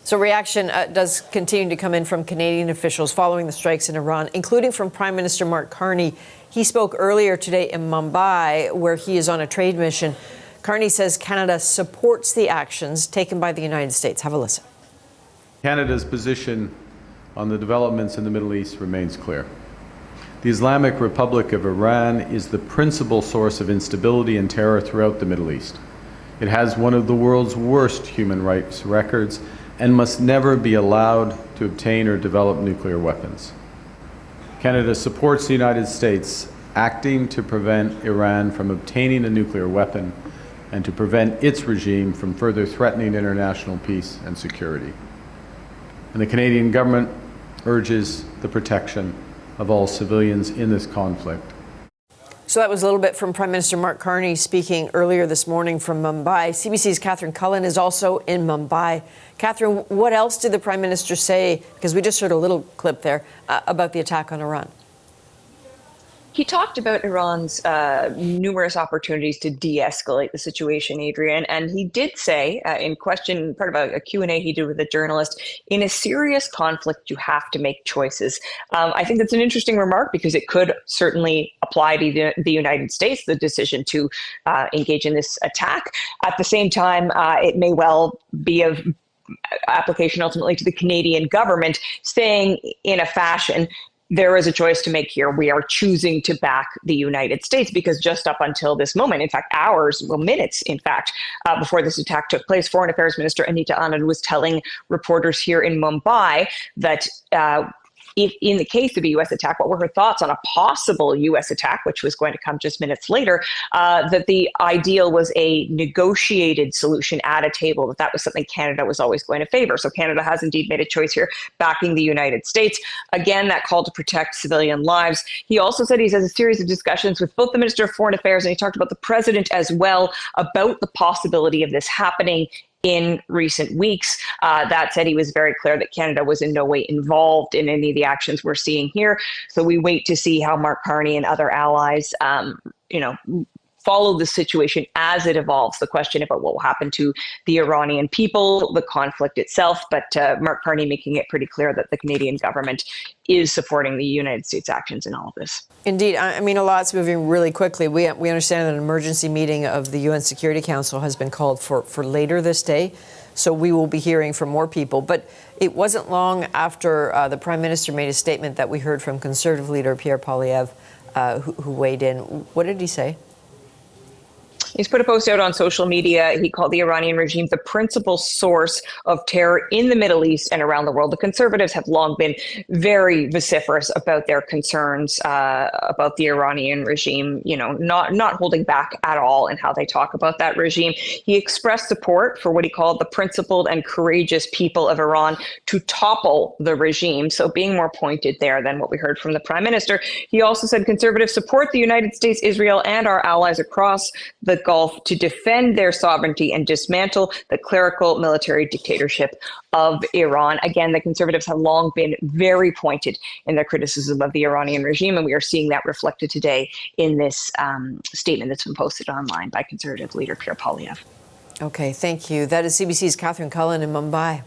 So reaction does continue to come in from Canadian officials following the strikes in Iran, including from Prime Minister Mark Carney. He spoke earlier today in Mumbai, where he is on a trade mission. Carney says Canada supports the actions taken by the United States. Have a listen. Canada's position on the developments in the Middle East remains clear. The Islamic Republic of Iran is the principal source of instability and terror throughout the Middle East. It has one of the world's worst human rights records and must never be allowed to obtain or develop nuclear weapons. Canada supports the United States acting to prevent Iran from obtaining a nuclear weapon and to prevent its regime from further threatening international peace and security. And the Canadian government urges the protection of all civilians in this conflict. So that was a little bit from Prime Minister Mark Carney speaking earlier this morning from Mumbai. CBC's Catherine Cullen is also in Mumbai. Catherine, what else did the Prime Minister say, because we just heard a little clip there, about the attack on Iran? He talked about Iran's numerous opportunities to de-escalate the situation, Adrian, and he did say in question, part of a Q&A he did with a journalist, in a serious conflict, you have to make choices. I think that's an interesting remark because it could certainly apply to the United States, the decision to engage in this attack. At the same time, it may well be of application ultimately to the Canadian government, saying in a fashion, there is a choice to make here. We are choosing to back the United States because just up until this moment, in fact, hours, well, minutes, in fact, before this attack took place, Foreign Affairs Minister Anita Anand was telling reporters here in Mumbai that if in the case of a U.S. attack, what were her thoughts on a possible U.S. attack, which was going to come just minutes later, that the ideal was a negotiated solution at a table, that was something Canada was always going to favor. So Canada has indeed made a choice here, backing the United States. Again, that call to protect civilian lives. He also said he's had a series of discussions with both the Minister of Foreign Affairs and he talked about the President as well about the possibility of this happening in recent weeks. That said, he was very clear that Canada was in no way involved in any of the actions we're seeing here. So we wait to see how Mark Carney and other allies, follow the situation as it evolves. The question about what will happen to the Iranian people, the conflict itself, but Mark Carney making it pretty clear that the Canadian government is supporting the United States actions in all of this. Indeed. I mean, a lot's moving really quickly. We understand that an emergency meeting of the UN Security Council has been called for later this day. So we will be hearing from more people. But it wasn't long after the Prime Minister made a statement that we heard from Conservative leader Pierre Poilievre, who weighed in. What did he say? He's put a post out on social media. He called the Iranian regime the principal source of terror in the Middle East and around the world. The Conservatives have long been very vociferous about their concerns about the Iranian regime, not holding back at all in how they talk about that regime. He expressed support for what he called the principled and courageous people of Iran to topple the regime. So being more pointed there than what we heard from the Prime Minister. He also said Conservatives support the United States, Israel, and our allies across the Gulf to defend their sovereignty and dismantle the clerical military dictatorship of Iran. Again, the Conservatives have long been very pointed in their criticism of the Iranian regime, and we are seeing that reflected today in this statement that's been posted online by Conservative leader Pierre Poilievre. Okay, thank you. That is CBC's Catherine Cullen in Mumbai.